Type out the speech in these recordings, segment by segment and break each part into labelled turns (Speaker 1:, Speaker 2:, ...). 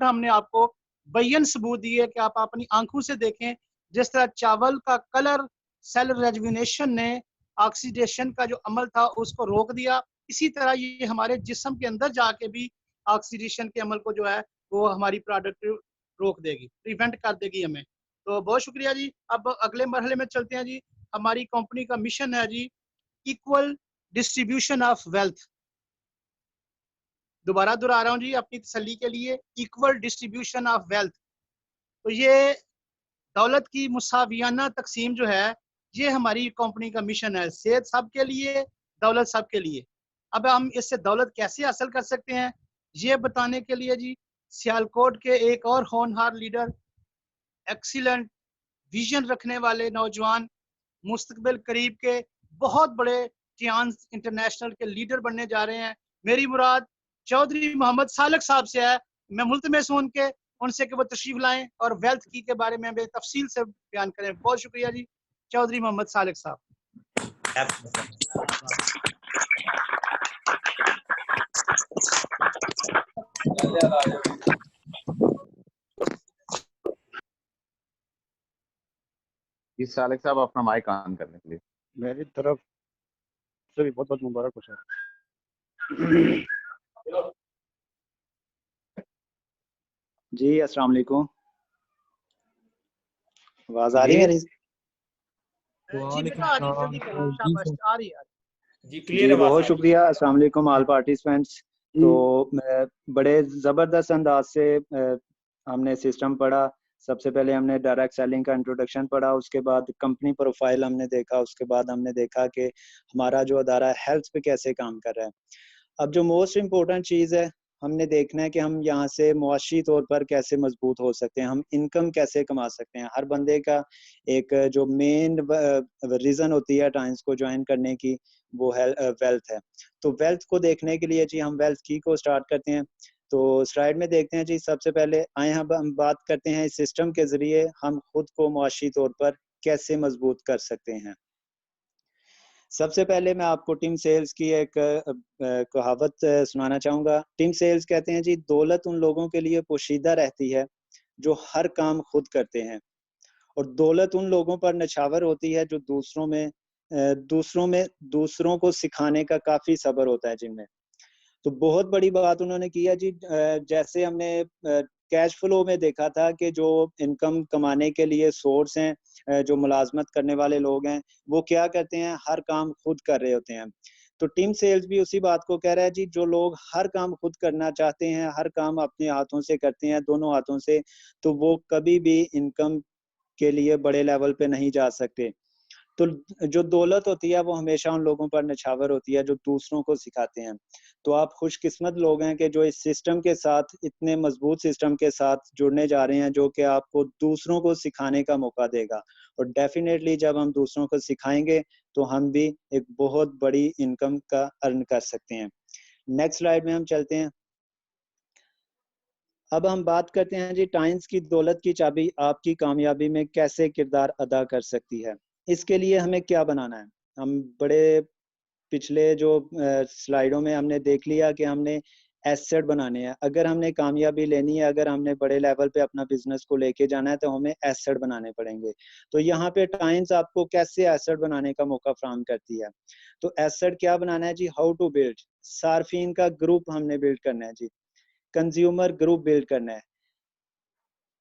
Speaker 1: ہم نے آپ کو بیان ثبوت دیے کہ آپ اپنی آنکھوں سے دیکھیں جس طرح چاول کا کلر سیل ریجوینیشن نے آکسیڈیشن کا جو عمل تھا اس کو روک دیا، اسی طرح یہ ہمارے جسم کے اندر جا کے بھی آکسیڈیشن کے عمل کو جو ہے وہ ہماری پروڈکٹ روک دے گی، پریونٹ کر دے گی ہمیں۔ تو بہت شکریہ جی۔ اب اگلے مرحلے میں چلتے ہیں جی۔ ہماری کمپنی کا مشن ہے جی ایکول ڈسٹریبیوشن آف ویلتھ۔ دوبارہ دہرا رہا ہوں جی اپنی تسلی کے لیے، ایکول ڈسٹریبیوشن آف ویلتھ۔ تو یہ دولت کی مساویانہ تقسیم جو ہے یہ ہماری کمپنی کا مشن ہے، صحت سب کے لیے، دولت سب کے لیے۔ اب ہم اس سے دولت کیسے حاصل کر سکتے ہیں یہ بتانے کے لیے جی سیالکوٹ کے ایک اور ہونہار لیڈر، ایکسیلنٹ ویژن رکھنے والے نوجوان، مستقبل قریب کے بہت بڑے ٹیانس انٹرنیشنل کے لیڈر بننے جا رہے ہیں۔ میری مراد چودھری محمد سالک صاحب سے ہے۔ میں ملتمس ہوں ان سے کہ وہ تشریف لائیں اور ویلتھ کی کے بارے میں تفصیل سے بیان کریں۔ بہت شکریہ جی چودھری محمد سالک صاحب۔
Speaker 2: جی سالک صاحب اپنا مائک آن کرنے کے لیے۔
Speaker 3: میری طرف سے بھی بہت بہت مبارک ہو سر۔ جی السلام علیکم، آواز آ رہی ہے میری؟ جی بہت شکریہ، السلام علیکم آل پارٹیسپینٹس۔ تو بڑے زبردست انداز سے ہم نے سسٹم پڑھا۔ سب سے پہلے ہم نے ڈائریکٹ سیلنگ کا انٹروڈکشن پڑھا، اس کے بعد کمپنی پروفائل ہم نے دیکھا، اس کے بعد ہم نے دیکھا کہ ہمارا جو ادارہ ہے ہیلتھ پہ کیسے کام کر رہا ہے۔ اب جو موسٹ امپورٹنٹ چیز ہے ہم نے دیکھنا ہے کہ ہم یہاں سے معاشی طور پر کیسے مضبوط ہو سکتے ہیں، ہم انکم کیسے کما سکتے ہیں۔ ہر بندے کا ایک جو مین ریزن ہوتی ہے ٹائمز کو جوائن کرنے کی وہ ویلتھ ہے۔ تو ویلتھ کو دیکھنے کے لیے جی ہم ویلتھ کی کو سٹارٹ کرتے ہیں۔ تو سلائیڈ میں دیکھتے ہیں جی، سب سے پہلے آئے ہم بات کرتے ہیں اس سسٹم کے ذریعے ہم خود کو معاشی طور پر کیسے مضبوط کر سکتے ہیں۔ سب سے پہلے میں آپ کو ٹیم سیلز کی ایک کہاوت سنانا چاہوں گا۔ ٹیم سیلز کہتے ہیں جی دولت ان لوگوں کے لیے پوشیدہ رہتی ہے جو ہر کام خود کرتے ہیں، اور دولت ان لوگوں پر نچھاور ہوتی ہے جو دوسروں کو سکھانے کا کافی صبر ہوتا ہے جن میں۔ تو بہت بڑی بات انہوں نے کی ہے جی، جیسے ہم نے کیش فلو میں دیکھا تھا کہ جو انکم کمانے کے لیے سورس ہیں، جو ملازمت کرنے والے لوگ ہیں وہ کیا کرتے ہیں، ہر کام خود کر رہے ہوتے ہیں۔ تو ٹیم سیلز بھی اسی بات کو کہہ رہا ہے جی، جو لوگ ہر کام خود کرنا چاہتے ہیں، ہر کام اپنے ہاتھوں سے کرتے ہیں، دونوں ہاتھوں سے، تو وہ کبھی بھی انکم کے لیے بڑے لیول پہ نہیں جا سکتے۔ تو جو دولت ہوتی ہے وہ ہمیشہ ان لوگوں پر نچھاور ہوتی ہے جو دوسروں کو سکھاتے ہیں۔ تو آپ خوش قسمت لوگ ہیں کہ جو اس سسٹم کے ساتھ، اتنے مضبوط سسٹم کے ساتھ جڑنے جا رہے ہیں جو کہ آپ کو دوسروں کو سکھانے کا موقع دے گا، اور ڈیفینیٹلی جب ہم دوسروں کو سکھائیں گے تو ہم بھی ایک بہت بڑی انکم کا ارن کر سکتے ہیں۔ نیکسٹ سلائیڈ میں ہم چلتے ہیں۔ اب ہم بات کرتے ہیں جی ٹائمز کی دولت کی چابی آپ کی کامیابی میں کیسے کردار ادا کر سکتی ہے۔ اس کے لیے ہمیں کیا بنانا ہے؟ ہم بڑے پچھلے جو سلائیڈوں میں ہم نے دیکھ لیا کہ ہم نے ایسٹ بنانے ہیں۔ اگر ہم نے کامیابی لینی ہے، اگر ہم نے بڑے لیول پہ اپنا بزنس کو لے کے جانا ہے تو ہمیں ایسٹ بنانے پڑیں گے۔ تو یہاں پہ ٹائمز آپ کو کیسے ایسٹ بنانے کا موقع فراہم کرتی ہے۔ تو ایسٹ کیا بنانا ہے جی؟ ہاؤ ٹو بلڈ، صارفین کا گروپ ہم نے بلڈ کرنا ہے جی، کنزیومر گروپ بلڈ کرنا ہے۔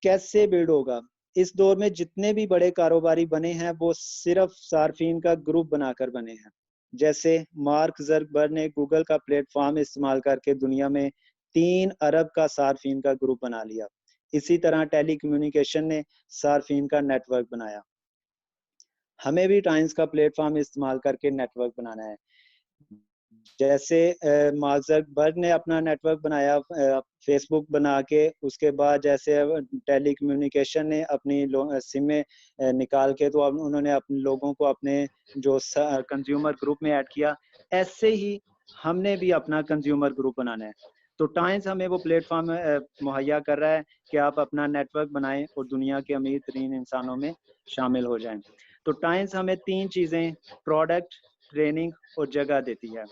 Speaker 3: کیسے بلڈ ہوگا؟ اس دور میں جتنے بھی بڑے کاروباری بنے ہیں وہ صرف صارفین کا گروپ بنا کر بنے ہیں۔ جیسے مارک زکربرگ نے گوگل کا پلیٹ فارم استعمال کر کے دنیا میں 3 ارب کا صارفین کا گروپ بنا لیا، اسی طرح ٹیلی کمیونیکیشن نے صارفین کا نیٹ ورک بنایا۔ ہمیں بھی ٹائمز کا پلیٹ فارم استعمال کر کے نیٹ ورک بنانا ہے۔ جیسے مارک زکربرگ نے اپنا نیٹ ورک بنایا فیس بک بنا کے، اس کے بعد جیسے ٹیلی کمیونیکیشن نے اپنی سمیں نکال کے تو انہوں نے اپنے لوگوں کو اپنے جو کنزیومر گروپ میں ایڈ کیا، ایسے ہی ہم نے بھی اپنا کنزیومر گروپ بنانا ہے۔ تو ٹائمز ہمیں وہ پلیٹ فارم مہیا کر رہا ہے کہ آپ اپنا نیٹ ورک بنائیں اور دنیا کے امیر ترین انسانوں میں شامل ہو جائیں۔ تو ٹائمز ہمیں 3 چیزیں، پروڈکٹ، ٹریننگ اور جگہ دیتی ہے۔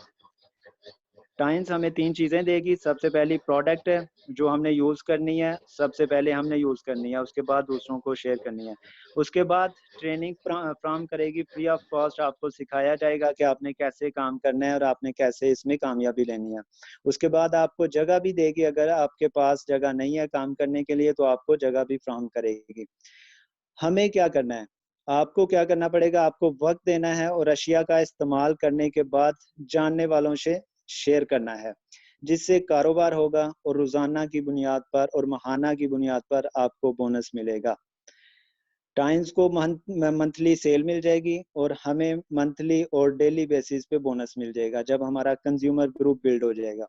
Speaker 3: ٹائمز ہمیں 3 چیزیں دے گی. سب سے پہلی پروڈکٹ ہے جو ہم نے یوز کرنی ہے, سب سے پہلے ہم نے یوز کرنی ہے, اس کے بعد دوسروں کو شیئر کرنی ہے. اس کے بعد ٹریننگ فراہم کرے گی فری آف کاسٹ. آپ کو سکھایا جائے گا کہ آپ نے کیسے کام کرنا ہے اور آپ نے کیسے اس میں کامیابی لینی ہے. اس کے بعد آپ کو جگہ بھی دے گی. اگر آپ کے پاس جگہ نہیں ہے کام کرنے کے لیے تو آپ کو جگہ بھی فراہم کرے گی. ہمیں کیا کرنا ہے, آپ کو کیا کرنا پڑے گا, آپ کو وقت دینا ہے اور اشیاء کا استعمال کرنے کے بعد جاننے والوں سے شیئر کرنا ہے, جس سے کاروبار ہوگا اور روزانہ کی بنیاد پر اور ماہانہ کی بنیاد پر آپ کو بونس ملے گا. ٹائمز کو منتھلی سیل مل جائے گی اور ہمیں منتھلی اور ڈیلی بیسس پہ بونس مل جائے گا جب ہمارا کنزیومر گروپ بلڈ ہو جائے گا.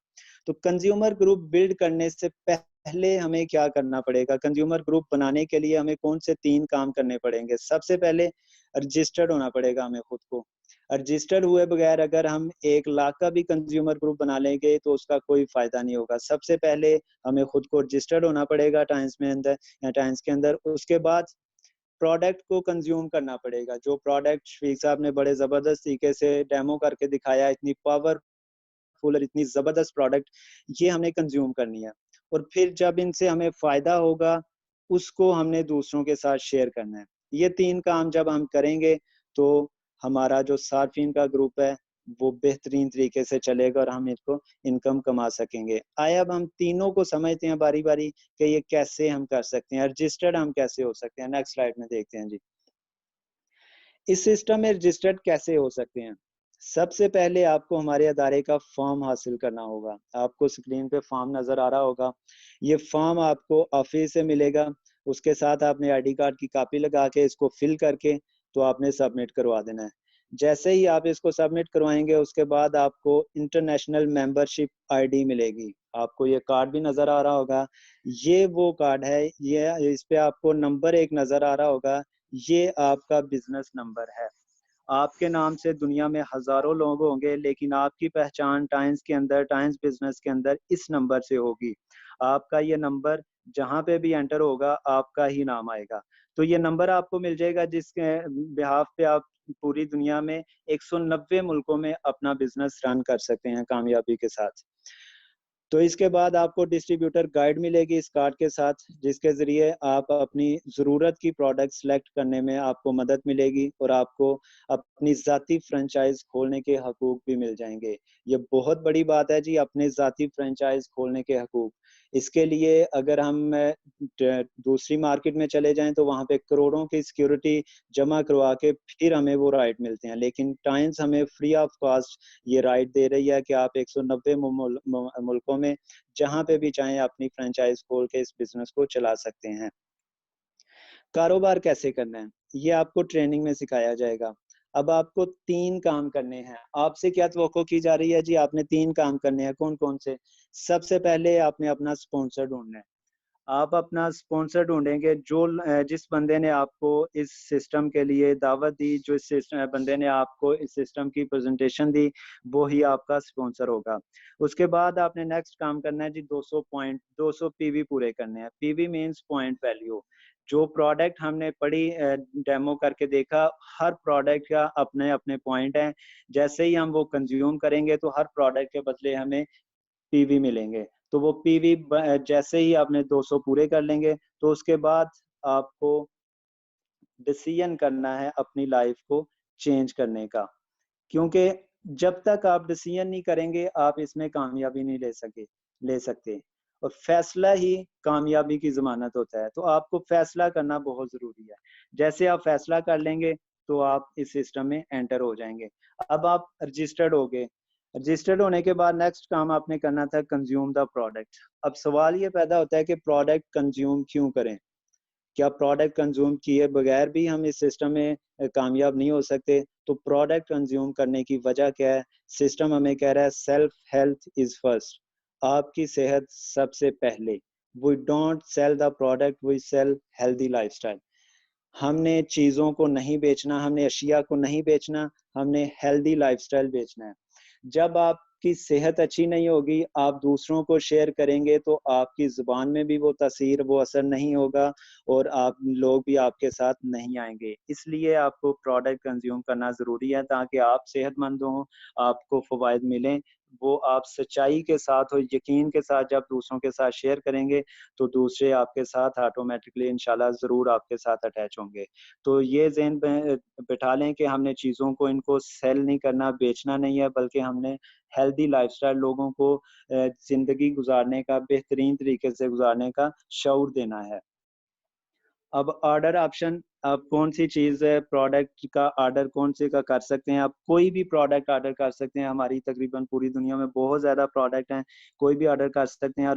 Speaker 3: تو کنزیومر گروپ بلڈ کرنے سے پہلے ہمیں کیا کرنا پڑے گا, کنزیومر گروپ بنانے کے لیے ہمیں کون سے 3 کام کرنے پڑیں گے. سب سے پہلے رجسٹرڈ ہونا پڑے گا ہمیں خود کو. رجسٹرڈ ہوئے بغیر اگر ہم 1 لاکھ کا بھی کنزیومر گروپ بنا لیں گے تو اس کا کوئی فائدہ نہیں ہوگا. سب سے پہلے ہمیں خود کو رجسٹرڈ ہونا پڑے گا ٹائمز کے اندر. اس کے بعد پروڈکٹ کو کنزیوم کرنا پڑے گا. جو پروڈکٹ شفیق صاحب نے بڑے زبردست طریقے سے ڈیمو کر کے دکھایا, اتنی پاور فل اور اتنی زبردست پروڈکٹ, یہ ہم نے کنزیوم کرنی ہے. اور پھر جب ان سے ہمیں فائدہ ہوگا اس کو ہم نے دوسروں کے ساتھ شیئر کرنا ہے. یہ 3 کام جب ہم کریں گے تو ہمارا جو صارفین کا گروپ ہے وہ بہترین طریقے سے چلے گا اور ہم اس کو انکم کما سکیں گے. آئے اب ہم تینوں کو سمجھتے ہیں باری باری کہ یہ کیسے ہم کر سکتے ہیں, رجسٹرڈ ہم کیسے ہو سکتے ہیں. نیکسٹ سلائیڈ میں دیکھتے ہیں جی, اس سسٹم میں رجسٹرڈ کیسے ہو سکتے ہیں. سب سے پہلے آپ کو ہمارے ادارے کا فارم حاصل کرنا ہوگا. آپ کو اسکرین پہ فارم نظر آ رہا ہوگا. یہ فارم آپ کو آفس سے ملے گا. اس کے ساتھ آپ نے ID کارڈ کی کاپی لگا کے اس کو فل کر کے تو آپ نے سبمٹ کروا دینا ہے. جیسے ہی آپ اس کو سبمٹ کروائیں گے اس کے بعد آپ کو انٹرنیشنل ممبرشپ ID ملے گی. آپ کو یہ کارڈ بھی نظر آ رہا ہوگا. یہ وہ کارڈ ہے, یہ اس پہ آپ کو نمبر 1 نظر آ رہا ہوگا. یہ آپ کا بزنس نمبر ہے. آپ کے نام سے دنیا میں ہزاروں لوگ ہوں گے لیکن آپ کی پہچان ٹائمز کے اندر, ٹائمز بزنس کے اندر اس نمبر سے ہوگی. آپ کا یہ نمبر جہاں پہ بھی انٹر ہوگا آپ کا ہی نام آئے گا. تو یہ نمبر آپ کو مل جائے گا جس کے بہاف پہ آپ پوری دنیا میں 190 ملکوں میں اپنا بزنس رن کر سکتے ہیں کامیابی کے ساتھ. تو اس کے بعد آپ کو ڈسٹریبیوٹر گائیڈ ملے گی اس کارڈ کے ساتھ, جس کے ذریعے آپ اپنی ضرورت کی پروڈکٹ سلیکٹ کرنے میں آپ کو مدد ملے گی اور آپ کو اپنی ذاتی فرنچائز کھولنے کے حقوق بھی مل جائیں گے. یہ بہت بڑی بات ہے جی, اپنے ذاتی فرنچائز کھولنے کے حقوق. اس کے لیے اگر ہم دوسری مارکیٹ میں چلے جائیں تو وہاں پہ کروڑوں کی سیکیورٹی جمع کروا کے پھر ہمیں وہ رائٹ ملتے ہیں, لیکن ٹائمز ہمیں فری آف کاسٹ یہ رائٹ دے رہی ہے کہ آپ 190 ملکوں میں جہاں پہ بھی چاہیں اپنی فرنچائز کھول کے اس بزنس کو چلا سکتے ہیں. کاروبار کیسے کرنا ہے یہ آپ کو ٹریننگ میں سکھایا جائے گا. اب آپ کو 3 کام کرنے ہیں. آپ سے کیا توقع کی جا رہی ہے جی, آپ نے 3 کام کرنے ہیں. کون کون سے؟ سب سے پہلے آپ نے اپنا سپانسر ڈھونڈنا ہے. آپ اپنا سپانسر ڈھونڈیں گے جو جس بندے نے آپ کو اس سسٹم کے لیے دعوت دی, جو اس بندے نے آپ کو اس سسٹم کی پریزنٹیشن دی, وہی آپ کا سپانسر ہوگا. اس کے بعد آپ نے نیکسٹ کام کرنا ہے جی 200 PV پورے کرنے ہیں. PV means point value. جو پروڈکٹ ہم نے پڑھی ڈیمو کر کے دیکھا, ہر پروڈکٹ کا اپنے اپنے پوائنٹ ہیں. جیسے ہی ہم وہ کنزیوم کریں گے تو ہر پروڈکٹ کے بدلے ہمیں PV ملیں گے. تو وہ PV جیسے ہی آپ نے 200 پورے کر لیں گے تو اس کے بعد آپ کو ڈیسیژن کرنا ہے اپنی لائف کو چینج کرنے کا, کیونکہ جب تک آپ ڈیسیژن نہیں کریں گے آپ اس میں کامیابی نہیں لے سکتے. اور فیصلہ ہی کامیابی کی ضمانت ہوتا ہے. تو آپ کو فیصلہ کرنا بہت ضروری ہے. جیسے آپ فیصلہ کر لیں گے تو آپ اس سسٹم میں انٹر ہو جائیں گے. اب آپ رجسٹرڈ ہو گئے. رجسٹرڈ ہونے کے بعد نیکسٹ کام آپ نے کرنا تھا کنزیوم دا پروڈکٹ. اب سوال یہ پیدا ہوتا ہے کہ پروڈکٹ کنزیوم کیوں کریں. کیا پروڈکٹ کنزیوم کیے بغیر بھی ہم اس سسٹم میں کامیاب نہیں ہو سکتے؟ تو پروڈکٹ کنزیوم کرنے کی وجہ کیا ہے؟ سسٹم ہمیں کہہ رہا ہے سیلف ہیلتھ از فرسٹ. آپ کی صحت سب سے پہلے. We don't sell the product, we sell healthy lifestyle. ہم نے چیزوں کو نہیں بیچنا, ہم نے اشیاء کو نہیں بیچنا, ہم نے ہیلدی لائف اسٹائل بیچنا ہے. جب آپ کی صحت اچھی نہیں ہوگی, آپ دوسروں کو شیئر کریں گے تو آپ کی زبان میں بھی وہ تاثیر, وہ اثر نہیں ہوگا اور آپ لوگ بھی آپ کے ساتھ نہیں آئیں گے. اس لیے آپ کو پروڈکٹ کنزیوم کرنا ضروری ہے تاکہ آپ صحت مند ہوں, آپ کو فوائد ملیں. وہ آپ سچائی کے ساتھ اور یقین کے ساتھ جب دوسروں کے ساتھ شیئر کریں گے تو دوسرے آپ کے ساتھ آٹومیٹکلی انشاءاللہ ضرور آپ کے ساتھ اٹیچ ہوں گے. تو یہ ذہن بٹھا لیں کہ ہم نے چیزوں کو ان کو سیل نہیں کرنا, بیچنا نہیں ہے, بلکہ ہم نے ہیلدی لائف سٹائل لوگوں کو زندگی گزارنے کا, بہترین طریقے سے گزارنے کا شعور دینا ہے. اب آرڈر آپشن, آپ کون سی چیز ہے پروڈکٹ کا آرڈر کون سے کا کر سکتے ہیں. آپ کوئی بھی پروڈکٹ آرڈر کر سکتے ہیں, ہماری تقریباً پوری دنیا میں بہت زیادہ پروڈکٹ ہیں, کوئی بھی آرڈر کر سکتے ہیں اور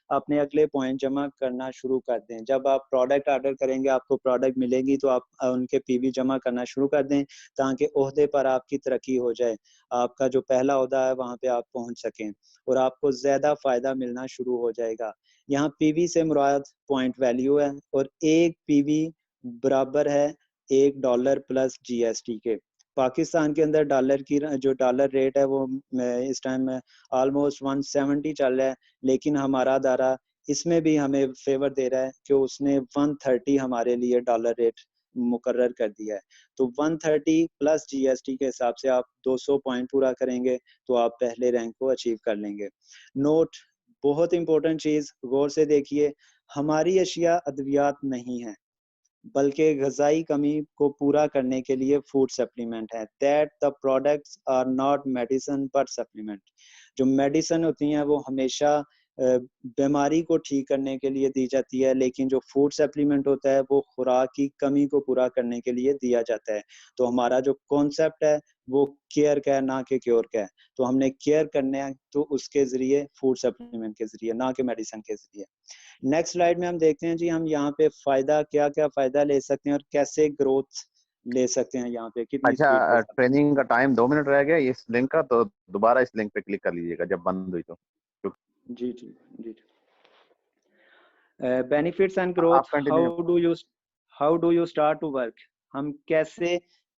Speaker 3: اپنے اگلے پوائنٹ جمع کرنا شروع کر دیں. جب آپ پروڈکٹ آرڈر کریں گے, آپ کو پروڈکٹ ملے گی تو آپ ان کے پی وی جمع کرنا شروع کر دیں تاکہ عہدے پر آپ کی ترقی ہو جائے, آپ کا جو پہلا عہدہ ہے وہاں پہ آپ پہنچ سکیں اور آپ کو زیادہ فائدہ ملنا شروع ہو جائے گا. یہاں پی وی سے مراد پوائنٹ ویلیو ہے اور ایک پی وی برابر ہے $1 پلس جی ایس ٹی کے. پاکستان کے اندر ڈالر کی جو ڈالر ریٹ ہے وہ اس ٹائم آلموسٹ 170 چل رہا ہے, لیکن ہمارا ادارہ اس میں بھی ہمیں فیور دے رہا ہے کہ اس نے 130 ہمارے لیے ڈالر ریٹ مقرر کر دیا ہے. تو 130 پلس جی ایس ٹی کے حساب سے آپ 200 پوائنٹ پورا کریں گے تو آپ پہلے رینک کو اچیو کر لیں گے. نوٹ, بہت امپورٹنٹ چیز, غور سے دیکھیے, ہماری اشیاء ادویات نہیں ہیں بلکہ غذائی کمی کو پورا کرنے کے لیے فوڈ سپلیمنٹ ہے. That the products are not medicine but supplement. جو میڈیسن ہوتی ہیں وہ ہمیشہ بیماری کو ٹھیک کرنے کے لیے دی جاتی ہے, لیکن جو فوڈ سپلیمنٹ ہوتا ہے وہ خوراک کی کمی کو پورا کرنے کے لیے دیا جاتا ہے. تو ہمارا جو کانسیپٹ ہے وہ کیئر کا ہے نہ کہ کیور کا ہے. تو ہم نے کیئر کرنا ہے تو اس کے ذریعے فوڈ سپلیمنٹ کے ذریعے, نہ کہ میڈیسن کے ذریعے. نیکسٹ سلائیڈ میں ہم دیکھتے ہیں جی ہم یہاں پہ فائدہ کیا کیا فائدہ لے سکتے ہیں اور کیسے گروتھ لے سکتے ہیں یہاں پہ کتنی اسپیڈ کے
Speaker 2: اچھا,
Speaker 3: ساتھ.
Speaker 2: ٹریننگ کا ٹائم 2 منٹ رہ گیا اس لنک کا, تو دوبارہ اس لنک پہ کلک کر لیجیے گا جب بند ہوئی تو.
Speaker 3: جی جی جی. بینیفٹس اینڈ گروتھ,
Speaker 2: آپ continue.
Speaker 3: How do you start to work, ہم کیسے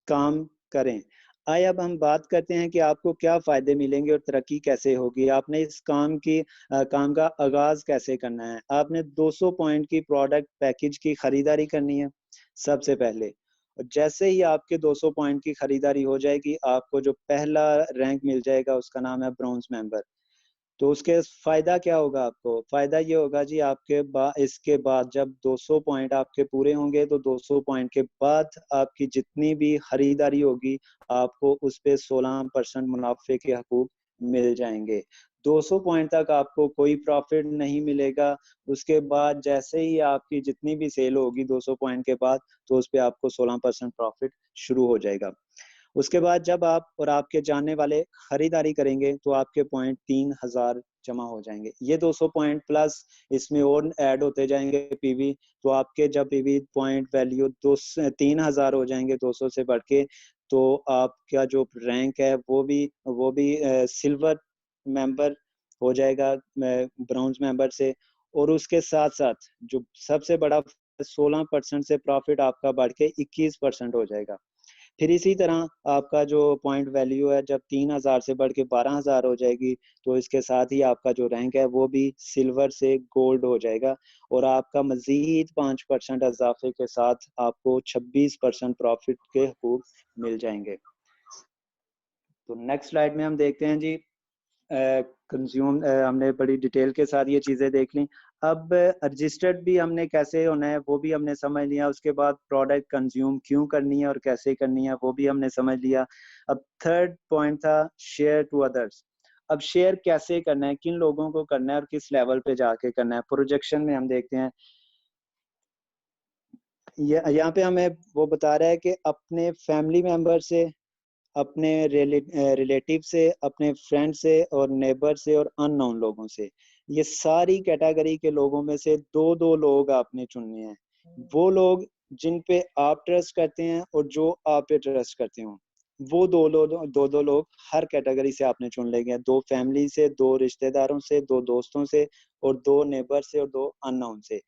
Speaker 3: کام کریں. آئے اب ہم بات کرتے ہیں کہ آپ کو کیا فائدے ملیں گے اور ترقی کیسے ہوگی. آپ نے اس کام کا آغاز کیسے کرنا ہے. آپ نے 200 پوائنٹ کی پروڈکٹ پیکج کی خریداری کرنی ہے سب سے پہلے. جیسے ہی آپ کے 200 پوائنٹ کی خریداری ہو جائے گی, آپ کو جو پہلا رینک مل جائے گا اس کا نام ہے برونز ممبر. تو اس کے فائدہ کیا ہوگا آپ کو. فائدہ یہ ہوگا جی آپ کے اس کے بعد جب 200 پوائنٹ آپ کے پورے ہوں گے تو 200 پوائنٹ کے بعد آپ کی جتنی بھی خریداری ہوگی آپ کو اس پہ 16% منافع کے حقوق مل جائیں گے. 200 پوائنٹ تک آپ کو کوئی پروفٹ نہیں ملے گا. اس کے بعد جیسے ہی آپ کی جتنی بھی سیل ہوگی 200 پوائنٹ کے بعد تو اس پہ آپ کو 16% پروفٹ شروع ہو جائے گا. اس کے بعد جب آپ اور آپ کے جاننے والے خریداری کریں گے تو آپ کے پوائنٹ 3000 جمع ہو جائیں گے. یہ 200 پوائنٹ پلس اس میں اور ایڈ ہوتے جائیں گے پی وی, تو آپ کے جب پی وی پوائنٹ ویلیو 3000 ہو جائیں گے 200 سے بڑھ کے, تو آپ کا جو رینک ہے وہ بھی سلور ممبر ہو جائے گا برونز ممبر سے. اور اس کے ساتھ ساتھ جو سب سے بڑا 16% سے پروفٹ آپ کا بڑھ کے 21% ہو جائے گا. پھر اسی طرح آپ کا جو پوائنٹ ویلیو ہے جب 3000 سے بڑھ کے 12000 ہو جائے گی تو اس کے ساتھ ہی آپ کا جو رینک ہے وہ بھی سلور سے گولڈ ہو جائے گا, اور آپ کا مزید 5% اضافے کے ساتھ آپ کو 26% پروفٹ کے حقوق مل جائیں گے. تو نیکسٹ سلائیڈ میں ہم دیکھتے ہیں جی کنزیوم, ہم نے بڑی ڈیٹیل کے ساتھ یہ چیزیں دیکھ لیں. اب رجسٹرڈ بھی ہم نے کیسے ہونا ہے وہ بھی ہم نے سمجھ لیا. اس کے بعد پروڈکٹ کنزیوم کیوں کرنی ہے اور کیسے کرنی ہے وہ بھی ہم نے سمجھ لیا. اب تھرڈ پوائنٹ تھا شیئر ٹو ادرس. اب شیئر کیسے کرنا ہے, کن لوگوں کو کرنا ہے اور کس لیول پہ جا کے کرنا ہے. پروجیکشن میں ہم دیکھتے ہیں یہاں پہ ہمیں وہ بتا رہا ہے کہ اپنے فیملی ممبر سے, اپنے ریلیٹیو سے, اپنے فرینڈ سے اور نیبر سے اور ان نون لوگوں سے, یہ ساری کیٹیگری کے لوگوں میں سے دو لوگ آپ نے چننے ہیں. وہ لوگ جن پہ آپ ٹرسٹ کرتے ہیں اور جو آپ پہ ٹرسٹ کرتے ہوں, وہ دو لوگ ہر کیٹیگری سے آپ نے چن لے گئے. 2 فیملی سے, 2 رشتہ داروں سے, 2 دوستوں سے اور 2 نیبر سے اور 2 ان نون سے.